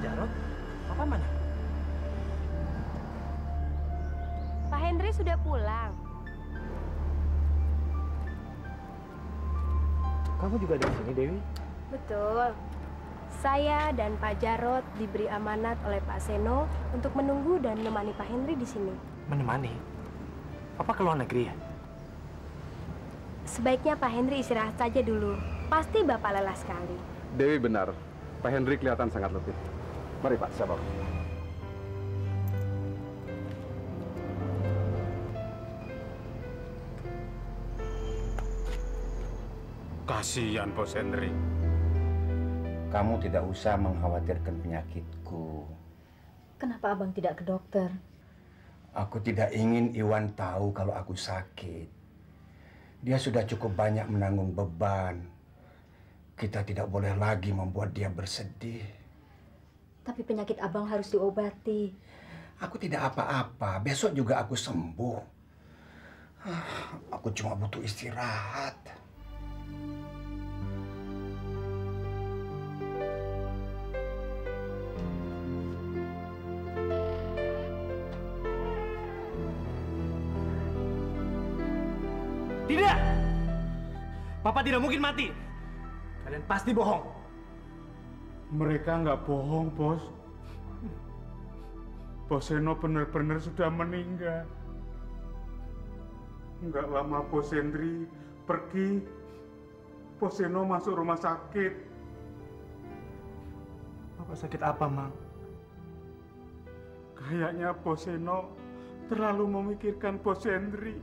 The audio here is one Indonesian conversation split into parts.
Jarot, Papa mana? Pak Henry sudah pulang. Kamu juga di sini, Dewi? Betul. Saya dan Pak Jarot diberi amanat oleh Pak Seno untuk menunggu dan menemani Pak Henry di sini. Menemani? Papa ke luar negeri ya? Sebaiknya Pak Henry istirahat saja dulu. Pasti Bapak lelah sekali. Dewi benar. Pak Henry kelihatan sangat letih. Mari Pak, saya bawa. Kasihan Bos Henry. Kamu tidak usah mengkhawatirkan penyakitku. Kenapa abang tidak ke dokter? Aku tidak ingin Iwan tahu kalau aku sakit. Dia sudah cukup banyak menanggung beban. Kita tidak boleh lagi membuat dia bersedih. Tapi penyakit abang harus diobati. Aku tidak apa-apa. Besok juga aku sembuh. Aku cuma butuh istirahat. Tidak! Papa tidak mungkin mati. Kalian pasti bohong. Mereka nggak bohong, Bos. Bos Seno benar-benar sudah meninggal. Nggak lama Bos Henry pergi, Bos Seno masuk rumah sakit. Papa sakit apa, Mang? Kayaknya Bos Seno terlalu memikirkan Bos Henry.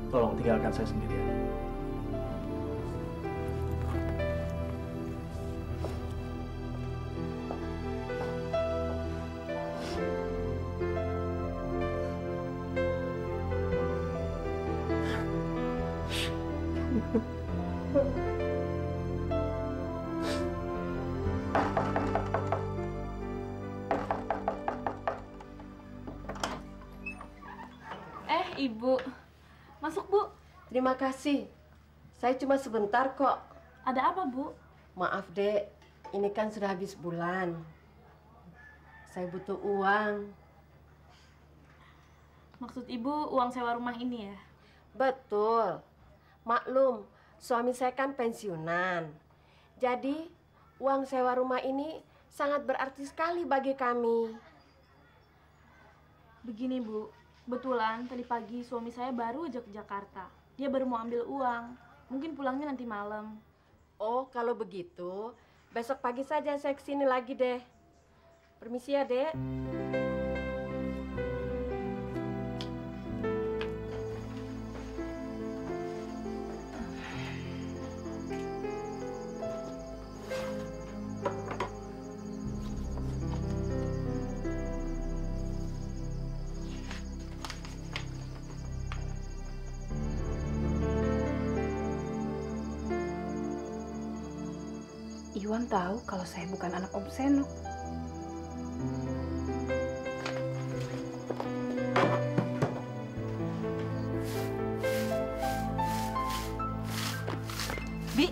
Tolong tinggalkan saya sendirian. Ibu. Masuk, Bu. Terima kasih. Saya cuma sebentar kok. Ada apa, Bu? Maaf, Dek. Ini kan sudah habis bulan. Saya butuh uang. Maksud Ibu uang sewa rumah ini ya? Betul. Maklum, suami saya kan pensiunan. Jadi, uang sewa rumah ini sangat berarti sekali bagi kami. Begini, Bu. Kebetulan tadi pagi suami saya baru aja ke Jakarta. Dia baru mau ambil uang. Mungkin pulangnya nanti malam. Oh, kalau begitu, besok pagi saja saya kesini lagi deh. Permisi ya, Dek. Iwan tahu kalau saya bukan anak Om Seno. Bi,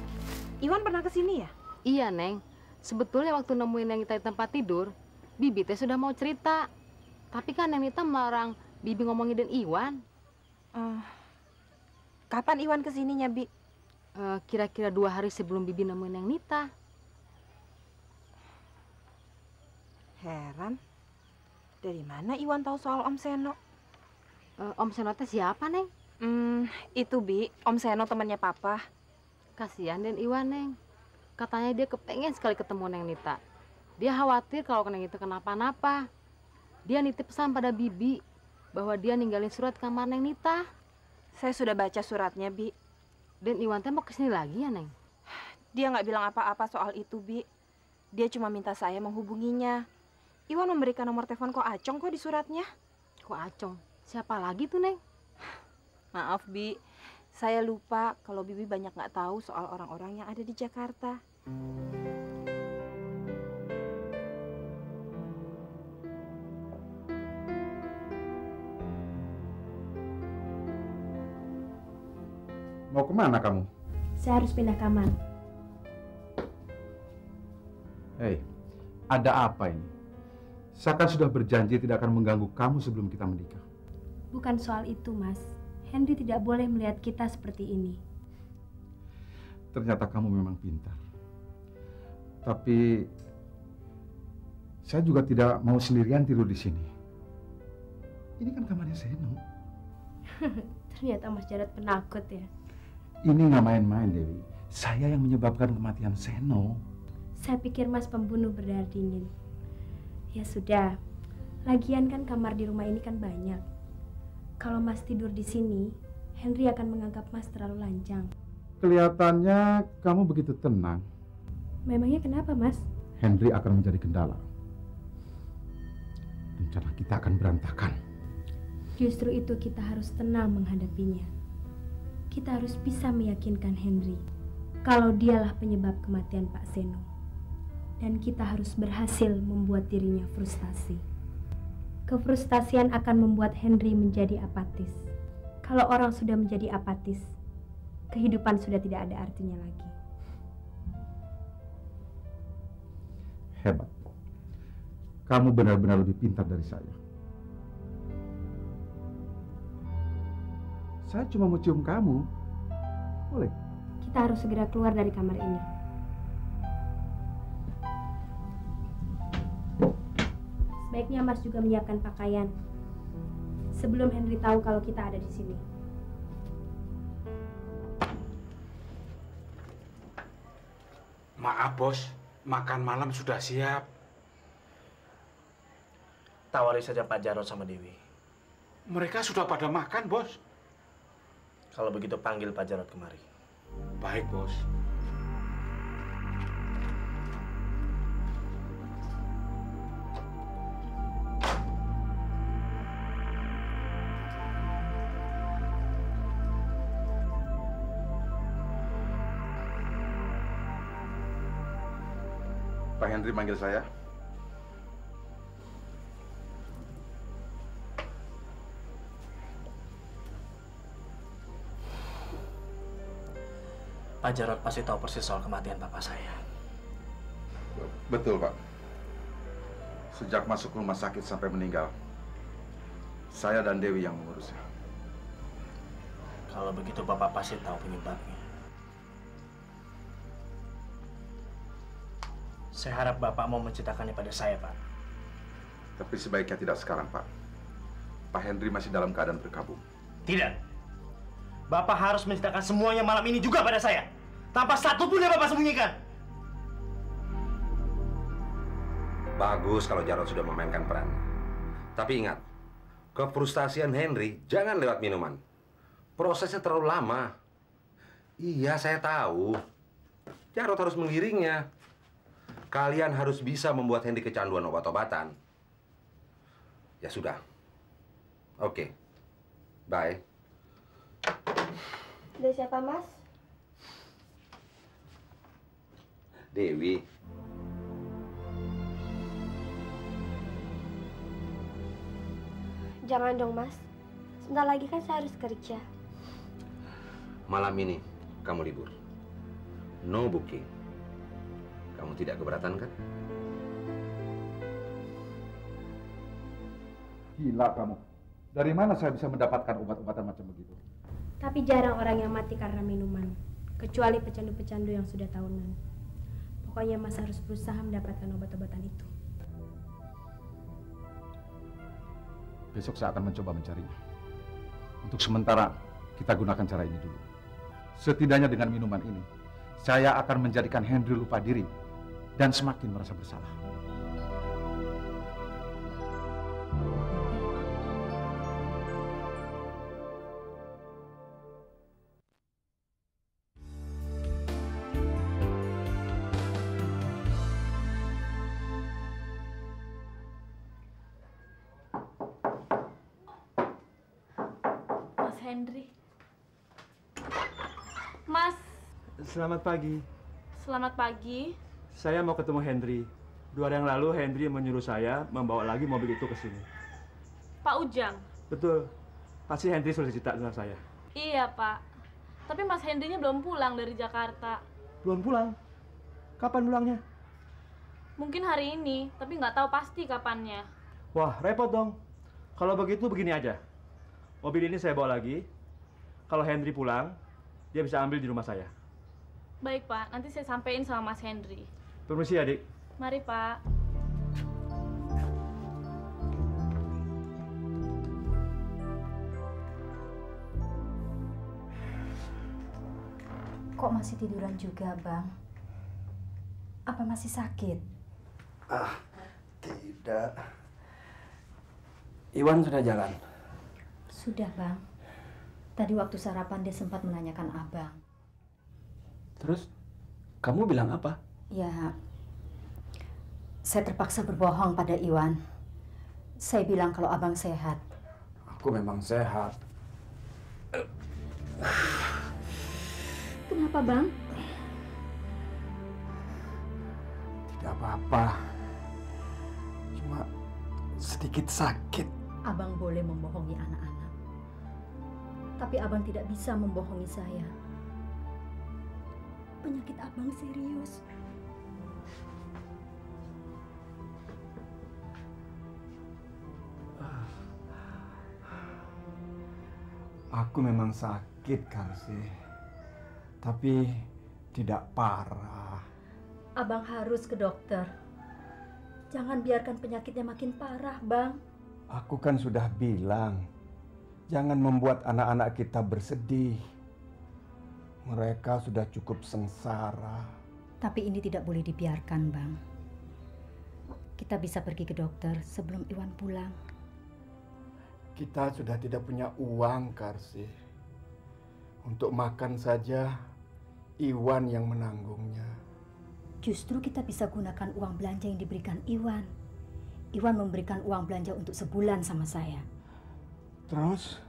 Iwan pernah kesini ya? Iya, Neng. Sebetulnya waktu nemuin Neng Nita di tempat tidur, Bibi teh sudah mau cerita. Tapi kan Neng Nita melarang Bibi ngomongin Iwan. Kapan Iwan kesininya, Bi? Kira-kira 2 hari sebelum Bibi nemuin Neng Nita. Heran. Dari mana Iwan tahu soal Om Seno? Om Seno teh siapa, Neng? Itu, Bi. Om Seno temannya Papa. Kasihan Den Iwan, Neng. Katanya dia kepengen sekali ketemu Neng Nita. Dia khawatir kalau Neng Nita kenapa-napa. Dia nitip pesan pada Bibi bahwa dia ninggalin surat kamar Neng Nita. Saya sudah baca suratnya, Bi. Den Iwan teh mau kesini lagi ya, Neng? Dia nggak bilang apa-apa soal itu, Bi. Dia cuma minta saya menghubunginya. Iwan memberikan nomor telepon Ko Acong kok di suratnya. Ko Acong? Siapa lagi tuh, Neng? Maaf, Bi. Saya lupa kalau Bibi banyak nggak tahu soal orang-orang yang ada di Jakarta. Mau kemana kamu? Saya harus pindah kamar. Hei, ada apa ini? Saya kan sudah berjanji tidak akan mengganggu kamu sebelum kita menikah. Bukan soal itu, Mas. Henry tidak boleh melihat kita seperti ini. Ternyata kamu memang pintar. Tapi saya juga tidak mau sendirian tidur di sini. Ini kan kamarnya Seno. Ternyata Mas Jarod penakut ya. Ini nggak main-main, Dewi. Saya yang menyebabkan kematian Seno. Saya pikir Mas pembunuh berdarah dingin. Ya sudah, lagian kan kamar di rumah ini kan banyak. Kalau Mas tidur di sini, Henry akan menganggap Mas terlalu lancang. Kelihatannya kamu begitu tenang. Memangnya kenapa, Mas? Henry akan menjadi kendala. Rencana kita akan berantakan. Justru itu kita harus tenang menghadapinya. Kita harus bisa meyakinkan Henry kalau dialah penyebab kematian Pak Seno. Dan kita harus berhasil membuat dirinya frustasi. Kefrustasian akan membuat Henry menjadi apatis. Kalau orang sudah menjadi apatis, kehidupan sudah tidak ada artinya lagi. Hebat. Kamu benar-benar lebih pintar dari saya. Saya cuma mau cium kamu. Boleh? Kita harus segera keluar dari kamar ini. Sebaiknya Mas juga menyiapkan pakaian sebelum Henry tahu kalau kita ada di sini. Maaf, Bos. Makan malam sudah siap. Tawari saja Pak Jarod sama Dewi. Mereka sudah pada makan, Bos. Kalau begitu panggil Pak Jarod kemari. Baik, Bos. Pak Henry manggil saya. Pak Jarod pasti tahu persis soal kematian papa saya. Betul, Pak. Sejak masuk rumah sakit sampai meninggal, saya dan Dewi yang mengurusnya. Kalau begitu Bapak pasti tahu penyebabnya. Saya harap Bapak mau menceritakannya pada saya, Pak. Tapi sebaiknya tidak sekarang, Pak. Pak Henry masih dalam keadaan berkabung. Tidak. Bapak harus menceritakan semuanya malam ini juga pada saya. Tanpa satu pun yang Bapak sembunyikan. Bagus kalau Jarod sudah memainkan peran. Tapi ingat, kefrustasian Henry jangan lewat minuman. Prosesnya terlalu lama. Iya, saya tahu. Jarod harus menggiringnya. Kalian harus bisa membuat Henry kecanduan obat-obatan. Ya sudah. Oke. Bye. Ada siapa, Mas? Dewi. Jangan dong, Mas. Sebentar lagi kan saya harus kerja. Malam ini kamu libur. No booking. Kamu tidak keberatan kan? Gila kamu. Dari mana saya bisa mendapatkan obat-obatan macam begitu? Tapi jarang orang yang mati karena minuman. Kecuali pecandu-pecandu yang sudah tahunan. Pokoknya Mas harus berusaha mendapatkan obat-obatan itu. Besok saya akan mencoba mencarinya. Untuk sementara, kita gunakan cara ini dulu. Setidaknya dengan minuman ini, saya akan menjadikan Henry lupa diri dan semakin merasa bersalah. Mas Henry. Mas, Selamat pagi. selamat pagi. Saya mau ketemu Henry. 2 hari yang lalu Henry menyuruh saya membawa lagi mobil itu ke sini. Pak Ujang. Betul. Pasti Henry sudah cerita dengan saya. Iya, Pak. Tapi Mas Henry-nya belum pulang dari Jakarta. Belum pulang? Kapan pulangnya? Mungkin hari ini, tapi nggak tahu pasti kapannya. Wah, repot dong. Kalau begitu begini aja. Mobil ini saya bawa lagi. Kalau Henry pulang, dia bisa ambil di rumah saya. Baik, Pak. Nanti saya sampaikan sama Mas Henry. Permisi, adik. Mari, Pak. Kok masih tiduran juga, Bang? Apa masih sakit? Tidak. Iwan sudah jalan? Sudah, Bang. Tadi waktu sarapan dia sempat menanyakan Abang. Terus, kamu bilang apa? Ya, saya terpaksa berbohong pada Iwan. Saya bilang kalau Abang sehat. Aku memang sehat. Kenapa, Bang? Tidak apa-apa. Cuma sedikit sakit. Abang boleh membohongi anak-anak. Tapi Abang tidak bisa membohongi saya. Penyakit Abang serius. Aku memang sakit, Karsih. Tapi tidak parah. Abang harus ke dokter. Jangan biarkan penyakitnya makin parah, Bang. Aku kan sudah bilang, jangan membuat anak-anak kita bersedih. Mereka sudah cukup sengsara. Tapi ini tidak boleh dibiarkan, Bang. Kita bisa pergi ke dokter sebelum Iwan pulang. Kita sudah tidak punya uang, Karsih. Untuk makan saja, Iwan yang menanggungnya. Justru kita bisa gunakan uang belanja yang diberikan Iwan. Iwan memberikan uang belanja untuk sebulan sama saya. Terus,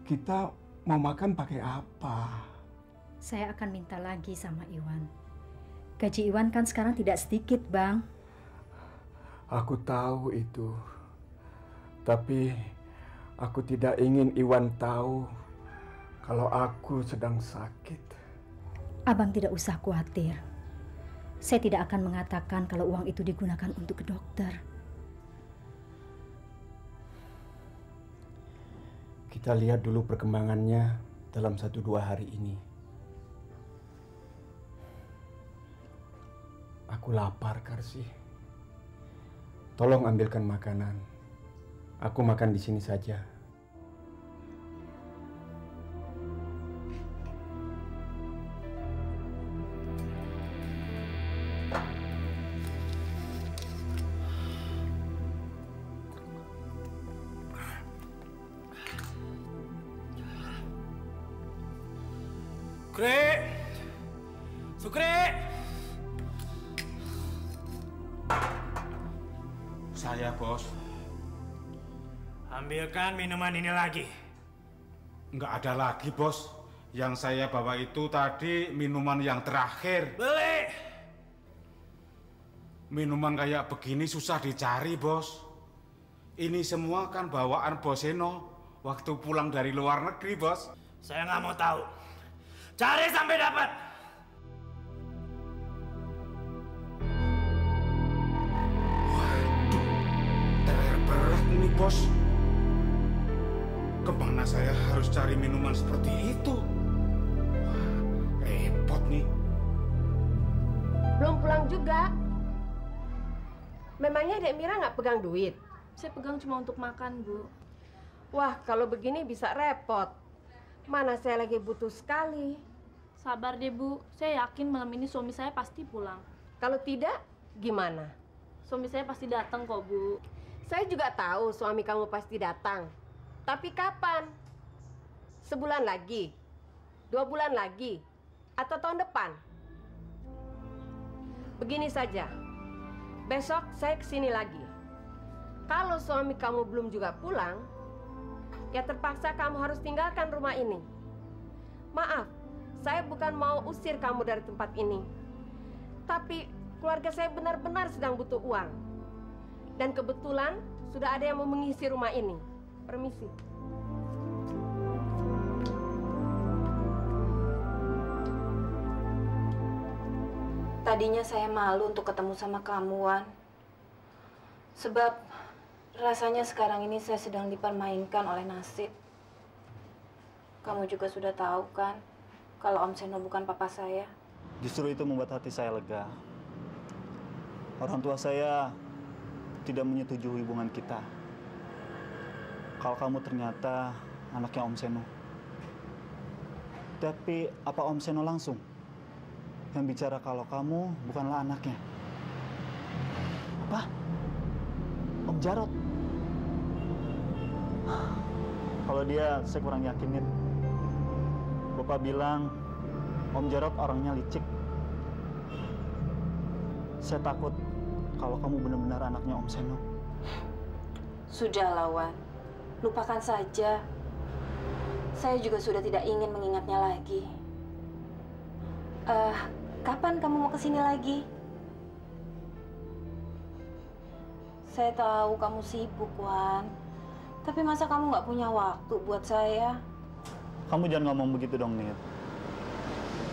kita mau makan pakai apa? Saya akan minta lagi sama Iwan. Gaji Iwan kan sekarang tidak sedikit, Bang. Aku tahu itu. Tapi, aku tidak ingin Iwan tahu kalau aku sedang sakit. Abang tidak usah khawatir. Saya tidak akan mengatakan kalau uang itu digunakan untuk ke dokter. Kita lihat dulu perkembangannya dalam 1-2 hari ini. Aku lapar, Karsih. Tolong ambilkan makanan. Aku makan di sini saja. Sukri! Sukri! Saya, Bos. Ambilkan minuman ini lagi. Nggak ada lagi, Bos. Yang saya bawa itu tadi minuman yang terakhir. Beli! Minuman kayak begini susah dicari, Bos. Ini semua kan bawaan Bos Seno waktu pulang dari luar negeri, Bos. Saya nggak mau tahu. Cari sampai dapat. Waduh, berat ini, Bos. Kemana saya harus cari minuman seperti itu? Wah, repot nih. Belum pulang juga. Memangnya Dek Mira nggak pegang duit? Saya pegang cuma untuk makan, Bu. Wah, kalau begini bisa repot. Mana saya lagi butuh sekali. Sabar deh, Bu. Saya yakin malam ini suami saya pasti pulang. Kalau tidak, gimana? Suami saya pasti datang kok, Bu. Saya juga tahu suami kamu pasti datang. Tapi kapan? Sebulan lagi? 2 bulan lagi? Atau tahun depan? Begini saja. Besok saya kesini lagi. Kalau suami kamu belum juga pulang, ya terpaksa kamu harus tinggalkan rumah ini. Maaf, saya bukan mau usir kamu dari tempat ini. Tapi keluarga saya benar-benar sedang butuh uang. Dan kebetulan sudah ada yang mau mengisi rumah ini. Permisi. Tadinya saya malu untuk ketemu sama kamu, Wan. Sebab rasanya sekarang ini saya sedang dipermainkan oleh nasib. Kamu juga sudah tahu kan, kalau Om Seno bukan papa saya. Justru itu membuat hati saya lega. Orang tua saya tidak menyetujui hubungan kita. Kalau kamu ternyata anaknya Om Seno. Tapi apa Om Seno langsung yang bicara kalau kamu bukanlah anaknya? Apa? Om Jarot? Kalau dia, saya kurang yakinin. Bapak bilang Om Jarot orangnya licik. Saya takut kalau kamu benar-benar anaknya Om Seno. Sudah, Wan. Lupakan saja. Saya juga sudah tidak ingin mengingatnya lagi. Kapan kamu mau kesini lagi? Saya tahu kamu sibuk, Wan. Tapi masa kamu nggak punya waktu buat saya? Kamu jangan ngomong begitu dong, Nit.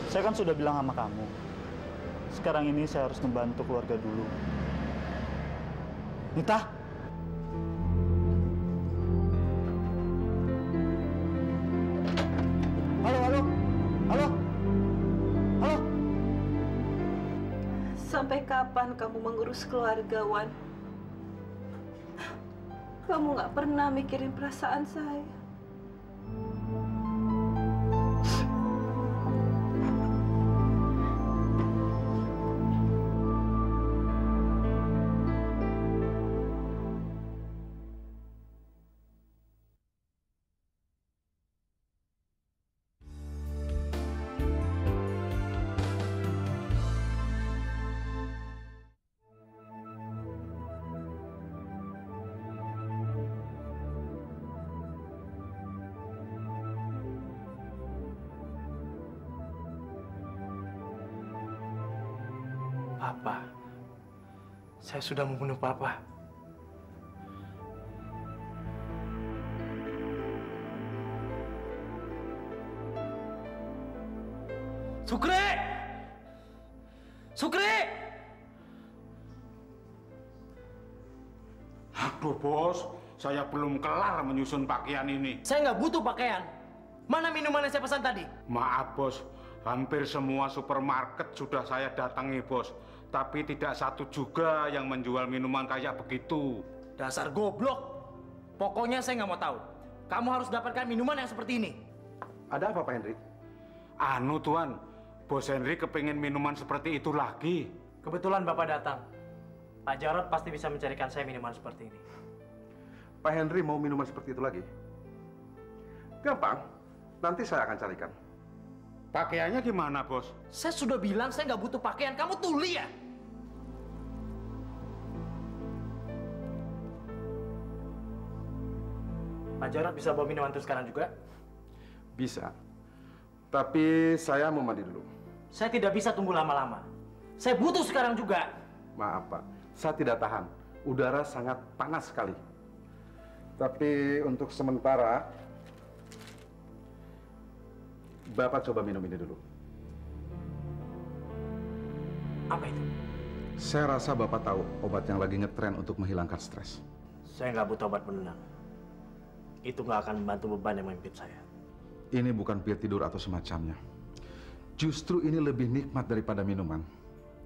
Saya kan sudah bilang sama kamu. Sekarang ini saya harus membantu keluarga dulu. Nita? Halo, halo? Halo? Halo? Sampai kapan kamu mengurus keluarga, Wan? Kamu nggak pernah mikirin perasaan saya. Papa, saya sudah membunuh Papa. Sukri! Sukri! Aduh, Bos. Saya belum kelar menyusun pakaian ini. Saya nggak butuh pakaian. Mana minuman yang saya pesan tadi? Maaf, Bos. Hampir semua supermarket sudah saya datangi, Bos. Tapi tidak satu juga yang menjual minuman kayak begitu. Dasar goblok. Pokoknya saya nggak mau tahu. Kamu harus dapatkan minuman yang seperti ini. Ada apa, Pak Henry? Anu, Tuan. Bos Henry kepingin minuman seperti itu lagi. Kebetulan Bapak datang. Pak Jarot pasti bisa mencarikan saya minuman seperti ini. Pak Henry mau minuman seperti itu lagi? Gampang. Nanti saya akan carikan. Pakaiannya gimana, Bos? Saya sudah bilang saya nggak butuh pakaian. Kamu tuli ya? Pak Jarot bisa bawa minuman itu sekarang juga? Bisa. Tapi saya mau mandi dulu. Saya tidak bisa tunggu lama-lama. Saya butuh sekarang juga. Maaf, Pak. Saya tidak tahan. Udara sangat panas sekali. Tapi untuk sementara, Bapak coba minum ini dulu. Apa itu? Saya rasa Bapak tahu obat yang lagi ngetren untuk menghilangkan stres. Saya nggak butuh obat penenang. Itu nggak akan membantu beban yang memimpin saya. Ini bukan pil tidur atau semacamnya. Justru ini lebih nikmat daripada minuman.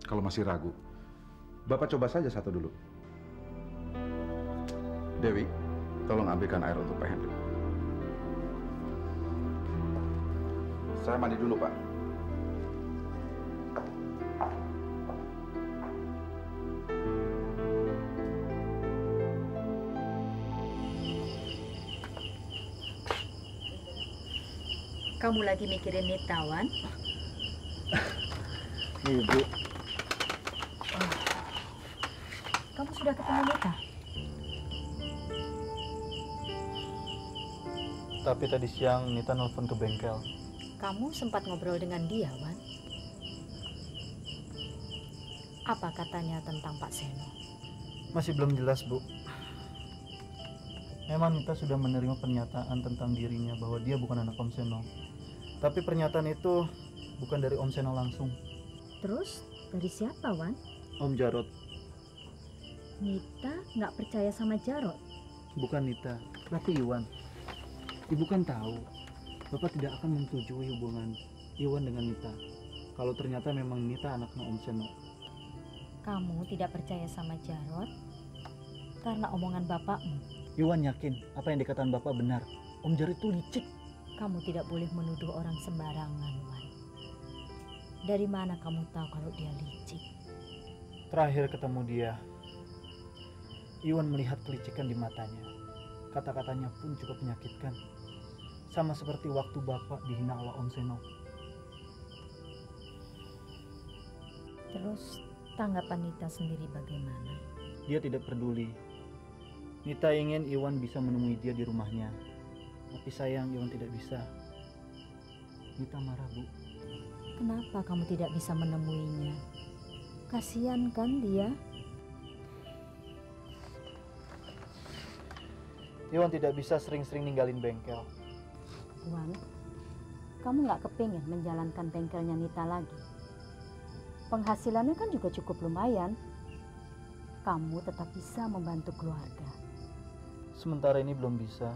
Kalau masih ragu, Bapak coba saja satu dulu. Dewi, tolong ambilkan air untuk Pak Henry. Saya mandi dulu, Pak. Kamu lagi mikirin Nita, Wan? Ibu. Kamu sudah ketemu Nita? Tapi tadi siang Nita nelfon ke bengkel. Kamu sempat ngobrol dengan dia, Wan? Apa katanya tentang Pak Seno? Masih belum jelas, Bu. Memang Nita sudah menerima pernyataan tentang dirinya bahwa dia bukan anak Om Seno. Tapi pernyataan itu bukan dari Om Seno langsung. Terus, Dari siapa, Wan? Om Jarot. Nita nggak percaya sama Jarot? Bukan Nita, tapi Iwan. Ibu kan tahu, Bapak tidak akan menyetujui hubungan Iwan dengan Nita. Kalau ternyata memang Nita anaknya Om Seno. Kamu tidak percaya sama Jarot karena omongan bapakmu. Iwan yakin apa yang dikatakan Bapak benar. Om Jarot itu licik. Kamu tidak boleh menuduh orang sembarangan, Wan. Dari mana kamu tahu kalau dia licik? Terakhir ketemu dia, Iwan melihat kelicikan di matanya. Kata-katanya pun cukup menyakitkan. Sama seperti waktu Bapak dihina oleh Om Seno. Terus tanggapan Nita sendiri bagaimana? Dia tidak peduli. Nita ingin Iwan bisa menemui dia di rumahnya. Tapi sayang Iwan tidak bisa. Nita marah, Bu. Kenapa kamu tidak bisa menemuinya? Kasihan kan dia? Iwan tidak bisa sering-sering ninggalin bengkel. Wan, kamu nggak kepingin menjalankan bengkelnya Nita lagi? Penghasilannya kan juga cukup lumayan. Kamu tetap bisa membantu keluarga. Sementara ini belum bisa.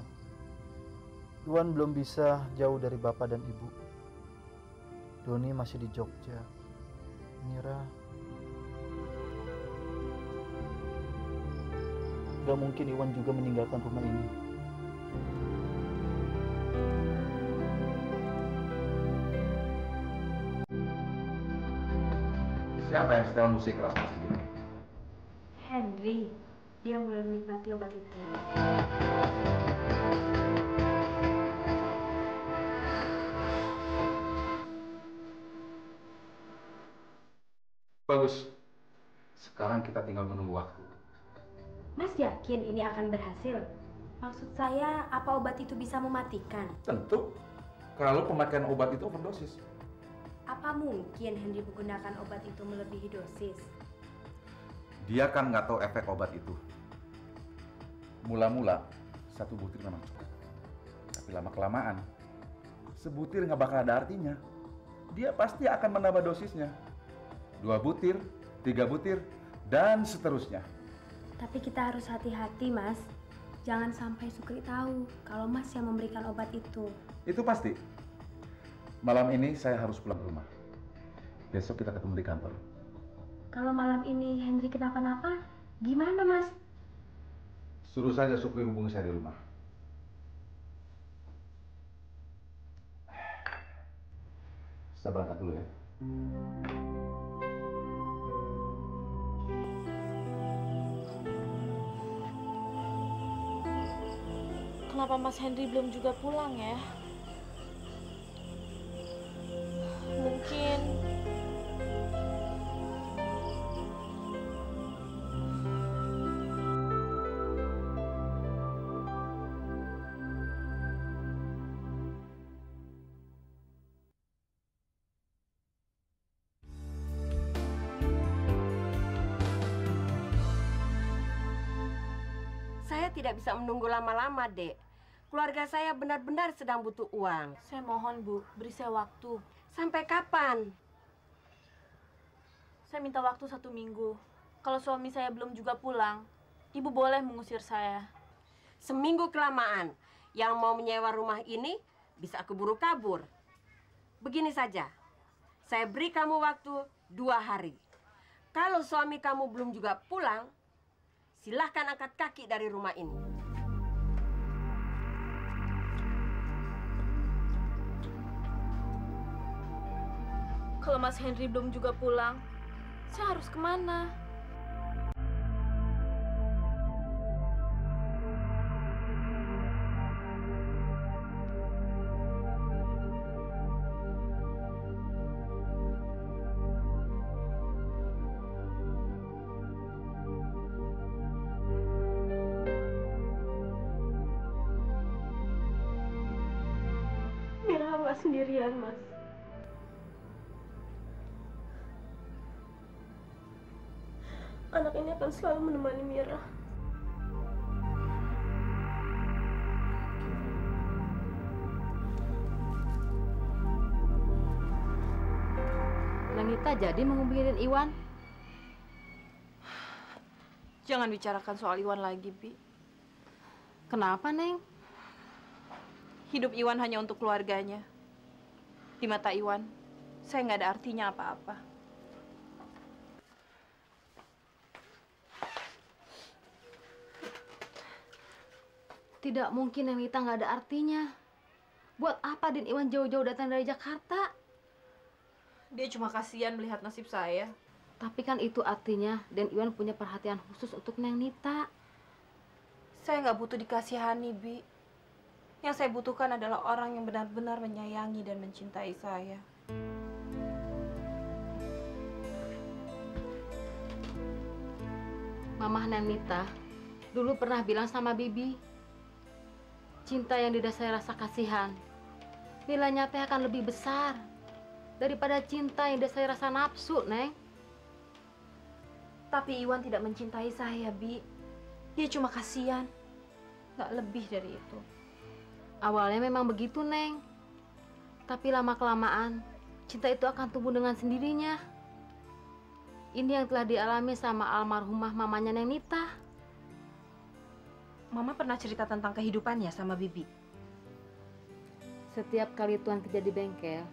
Iwan belum bisa jauh dari Bapak dan Ibu. Doni masih di Jogja. Mira... Gak mungkin Iwan juga meninggalkan rumah ini. Siapa yang setel musik keras musik ini? Henry, dia mulai menikmati obat itu. Bagus. Sekarang kita tinggal menunggu waktu. Mas yakin ini akan berhasil? Maksud saya, apa obat itu bisa mematikan? Tentu. Kalau pemakaian obat itu overdosis. Apa mungkin Henry menggunakan obat itu melebihi dosis? Dia kan nggak tahu efek obat itu. Mula-mula, 1 butir memang cukup. Tapi lama-kelamaan, sebutir nggak bakal ada artinya. Dia pasti akan menambah dosisnya. 2 butir, 3 butir, dan seterusnya. Tapi kita harus hati-hati, Mas. Jangan sampai Sukri tahu kalau Mas yang memberikan obat itu. Itu pasti. Malam ini saya harus pulang ke rumah. Besok kita ketemu di kantor. Kalau malam ini Henry kenapa-napa, gimana, Mas? Suruh saja Sukri hubungi saya di rumah. Saya berangkat dulu ya. Kenapa Mas Henry belum juga pulang ya? Mungkin... Saya tidak bisa menunggu lama-lama, Dek. Keluarga saya benar-benar sedang butuh uang. Saya mohon, Bu, beri saya waktu. Sampai kapan? Saya minta waktu 1 minggu. Kalau suami saya belum juga pulang, Ibu boleh mengusir saya. Seminggu kelamaan. Yang mau menyewa rumah ini bisa keburu kabur. Begini saja, saya beri kamu waktu 2 hari. Kalau suami kamu belum juga pulang, silahkan angkat kaki dari rumah ini. Kalau Mas Henry belum juga pulang, saya harus kemana? Mira nggak sendirian, Mas. Anak ini akan selalu menemani Mira. Neng Neng Nita jadi menghubungin Iwan? Jangan bicarakan soal Iwan lagi, Bi. Kenapa, Neng? Hidup Iwan hanya untuk keluarganya. Di mata Iwan, saya nggak ada artinya apa-apa. Tidak mungkin Neng Nita nggak ada artinya. Buat apa Den Iwan jauh-jauh datang dari Jakarta? Dia cuma kasihan melihat nasib saya. Tapi kan itu artinya Den Iwan punya perhatian khusus untuk Neng Nita. Saya nggak butuh dikasihani, Bi. Yang saya butuhkan adalah orang yang benar-benar menyayangi dan mencintai saya. Mamah Neng Nita dulu pernah bilang sama Bibi, cinta yang didasari rasa kasihan, nilainya teh akan lebih besar daripada cinta yang didasari rasa nafsu, Neng. Tapi Iwan tidak mencintai saya, Bi. Dia cuma kasihan. Nggak lebih dari itu. Awalnya memang begitu, Neng. Tapi lama-kelamaan, cinta itu akan tumbuh dengan sendirinya. Ini yang telah dialami sama almarhumah mamanya Neng Nita. Mama pernah cerita tentang kehidupannya sama Bibi. Setiap kali Tuan kerja di bengkel,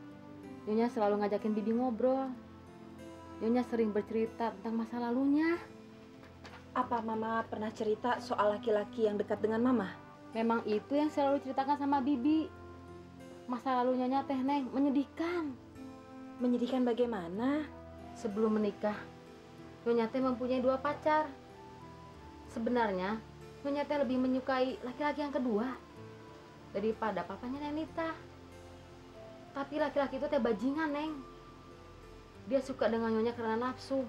Nyonya selalu ngajakin Bibi ngobrol. Nyonya sering bercerita tentang masa lalunya. Apa Mama pernah cerita soal laki-laki yang dekat dengan Mama? Memang itu yang selalu diceritakan sama Bibi. Masa lalu Nyonya teh, Neng, menyedihkan. Menyedihkan bagaimana? Sebelum menikah, Nyonya teh mempunyai 2 pacar. Sebenarnya, Nyonya teh lebih menyukai laki-laki yang kedua daripada papanya Neng Nita. Tapi laki-laki itu teh bajingan, Neng. Dia suka dengan Nyonya karena nafsu.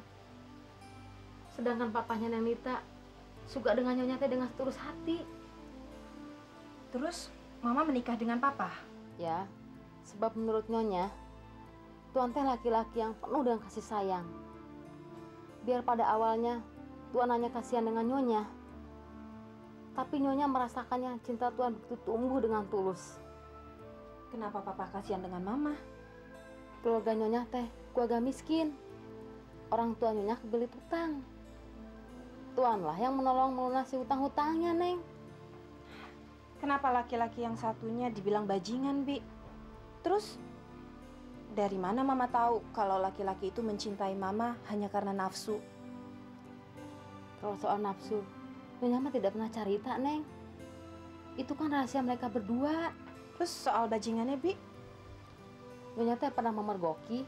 Sedangkan papanya Neng Nita suka dengan Nyonya teh dengan setulus hati. Terus Mama menikah dengan Papa? Ya, sebab menurut Nyonya, Tuan teh laki-laki yang penuh dengan kasih sayang. Biar pada awalnya Tuan hanya kasihan dengan Nyonya, tapi Nyonya merasakannya cinta Tuan begitu tumbuh dengan tulus. Kenapa Papa kasihan dengan Mama? Keluarga Nyonya teh keluarga miskin. Orang tua Nyonya kebelit hutang. Tuanlah yang menolong melunasi hutang-hutangnya, Neng. Kenapa laki-laki yang satunya dibilang bajingan, Bi? Terus, dari mana Mama tahu kalau laki-laki itu mencintai Mama hanya karena nafsu? Kalau soal nafsu, Nyonya mah tidak pernah cerita, Neng. Itu kan rahasia mereka berdua. Terus soal bajingannya, Bi? Nyonya teh pernah memergoki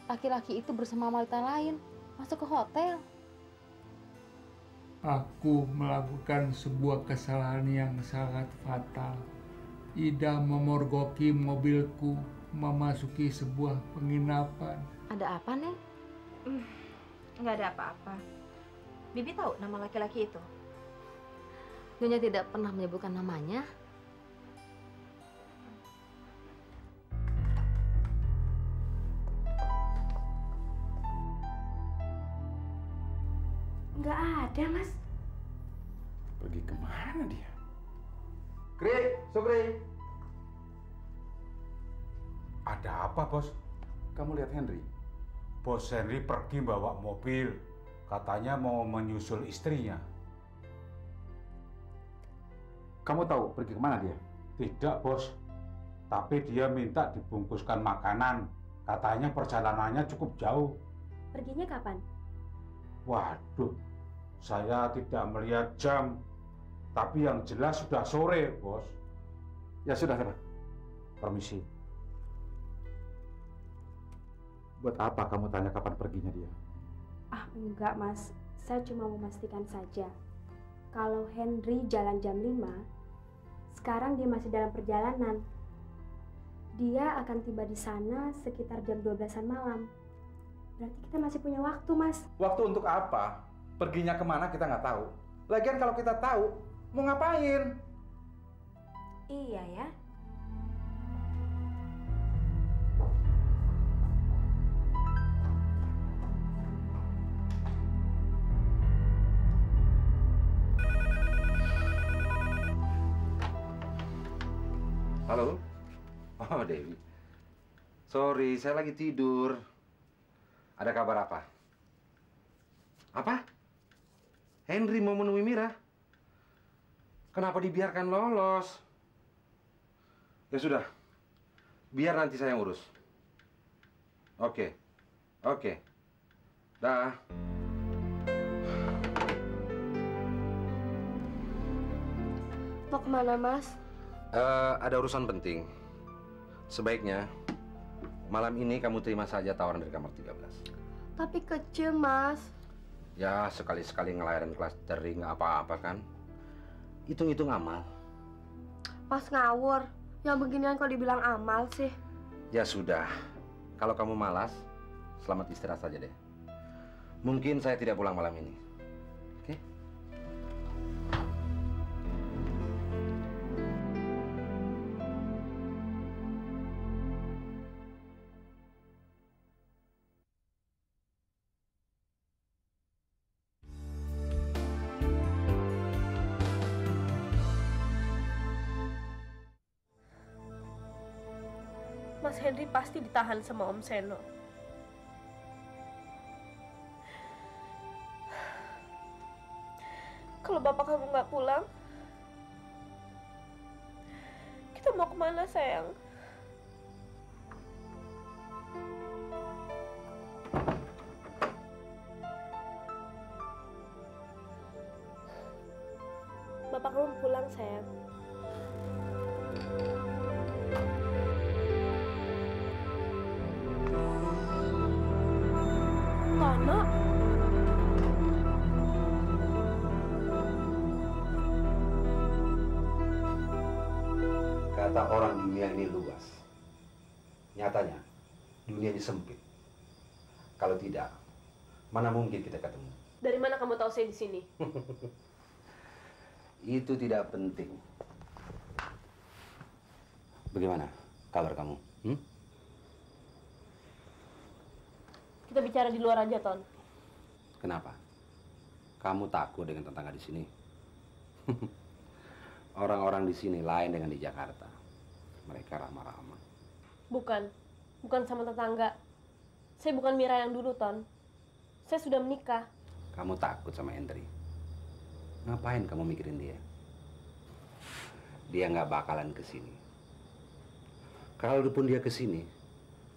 laki-laki itu bersama wanita lain masuk ke hotel. Aku melakukan sebuah kesalahan yang sangat fatal. Ida memergoki mobilku memasuki sebuah penginapan. Ada apa, Neng? Nggak ada apa-apa. Bibi tahu nama laki-laki itu? Nyonya tidak pernah menyebutkan namanya. Nggak ada, Mas. Pergi kemana dia? Kri, Sukri. Ada apa, Bos? Kamu lihat Henry? Bos Henry pergi bawa mobil. Katanya mau menyusul istrinya. Kamu tahu pergi kemana dia? Tidak, Bos. Tapi dia minta dibungkuskan makanan. Katanya perjalanannya cukup jauh. Perginya kapan? Waduh, saya tidak melihat jam. Tapi yang jelas sudah sore, Bos. Ya sudah, Permisi. Buat apa kamu tanya kapan perginya dia? Ah, enggak, Mas. Saya cuma memastikan saja. Kalau Henry jalan jam 5, sekarang dia masih dalam perjalanan. Dia akan tiba di sana sekitar jam 12-an malam. Berarti kita masih punya waktu, Mas. Waktu untuk apa? Perginya kemana kita nggak tahu. Lagian kalau kita tahu, mau ngapain? Iya ya. Halo? Oh, Dewi. Sorry, saya lagi tidur. Ada kabar apa? Apa? Henry mau menemui Mira? Kenapa dibiarkan lolos? Ya sudah, biar nanti saya yang urus. Oke, oke. Dah. Mau kemana, Mas? Ada urusan penting. Sebaiknya malam ini kamu terima saja tawaran dari kamar 13. Tapi kecil, Mas. Ya, sekali-sekali ngelayarin kelas teri nggak apa-apa kan? Hitung-hitung amal. Mas ngawur. Yang beginian kok dibilang amal sih? Ya sudah, kalau kamu malas, selamat istirahat saja deh. Mungkin saya tidak pulang malam ini. Oke? Mas Henry pasti ditahan sama Om Seno. Kalau bapak kamu nggak pulang, kita mau kemana, sayang? Bapak kamu pulang, sayang. Tono. Kata orang dunia ini luas. Nyatanya, dunia ini sempit. Kalau tidak, mana mungkin kita ketemu? Dari mana kamu tahu saya di sini? Itu tidak penting. Bagaimana kabar kamu? Kita bicara di luar aja, Ton. Kenapa? Kamu takut dengan tetangga di sini? Orang-orang di sini lain dengan di Jakarta. Mereka ramah-ramah. Bukan sama tetangga. Saya bukan Mira yang dulu, Ton. Saya sudah menikah. Kamu takut sama Henry? Ngapain kamu mikirin dia? Dia nggak bakalan ke sini. Kalaupun dia ke sini,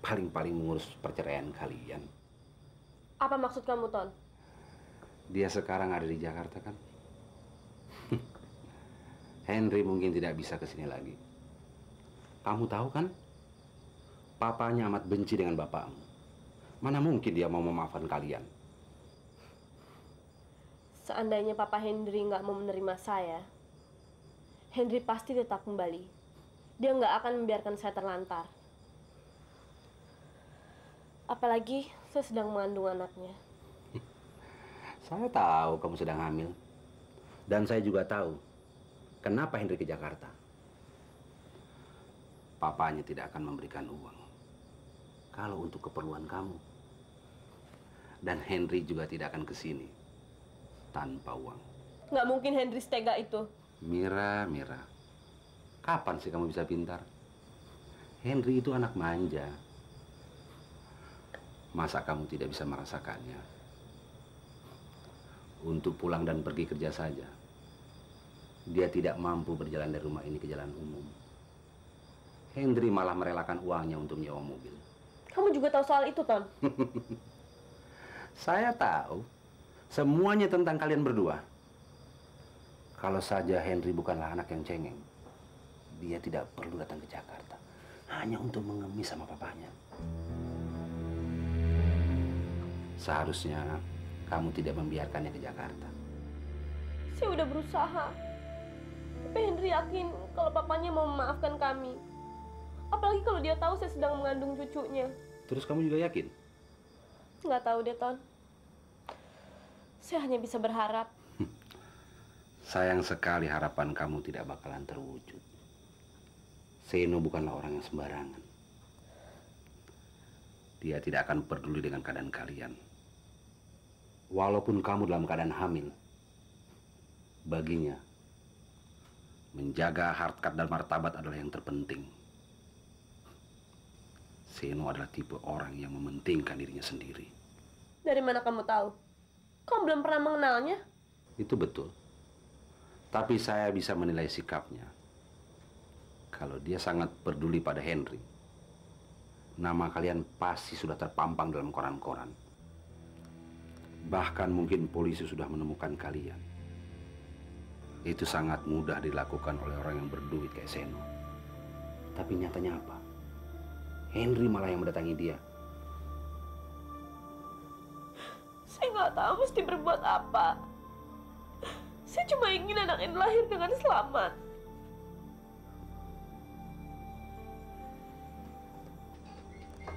paling-paling mengurus perceraian kalian. Apa maksud kamu, Ton? Dia sekarang ada di Jakarta, kan? Henry mungkin tidak bisa ke sini lagi. Kamu tahu kan? Papanya amat benci dengan bapakmu. Mana mungkin dia mau memaafkan kalian? Seandainya Papa Henry nggak mau menerima saya, Henry pasti tetap kembali. Dia nggak akan membiarkan saya terlantar. Apalagi saya sedang mengandung anaknya. Saya tahu kamu sedang hamil. Dan saya juga tahu kenapa Henry ke Jakarta. Papanya tidak akan memberikan uang kalau untuk keperluan kamu. Dan Henry juga tidak akan ke sini tanpa uang. Nggak mungkin Henry setega itu. Mira, kapan sih kamu bisa pintar? Henry itu anak manja. Masa kamu tidak bisa merasakannya? Untuk pulang dan pergi kerja saja, dia tidak mampu berjalan dari rumah ini ke jalan umum. Henry malah merelakan uangnya untuk menyewa mobil. Kamu juga tahu soal itu, Ton? Saya tahu semuanya tentang kalian berdua. Kalau saja Henry bukanlah anak yang cengeng, dia tidak perlu datang ke Jakarta hanya untuk mengemis sama papanya. Seharusnya kamu tidak membiarkannya ke Jakarta. Saya udah berusaha. Tapi Henry yakin kalau papanya mau memaafkan kami. Apalagi kalau dia tahu saya sedang mengandung cucunya. Terus kamu juga yakin? Nggak tahu deh, Ton. Saya hanya bisa berharap. Sayang sekali harapan kamu tidak bakalan terwujud. Seno bukanlah orang yang sembarangan. Dia tidak akan peduli dengan keadaan kalian. Walaupun kamu dalam keadaan hamil, baginya menjaga harkat dan martabat adalah yang terpenting. Seno adalah tipe orang yang mementingkan dirinya sendiri. Dari mana kamu tahu? Kamu belum pernah mengenalnya. Itu betul. Tapi saya bisa menilai sikapnya. Kalau dia sangat peduli pada Henry, nama kalian pasti sudah terpampang dalam koran-koran. Bahkan mungkin polisi sudah menemukan kalian. Itu sangat mudah dilakukan oleh orang yang berduit kayak Seno. Tapi nyatanya apa? Henry malah yang mendatangi dia. Saya nggak tahu mesti berbuat apa. Saya cuma ingin anak ini lahir dengan selamat.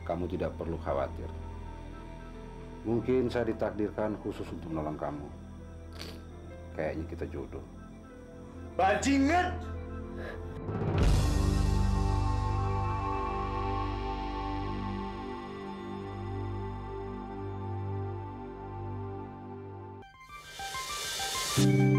Kamu tidak perlu khawatir. Mungkin saya ditakdirkan khusus untuk menolong kamu. Kayaknya kita jodoh. Bajingan! Thank you.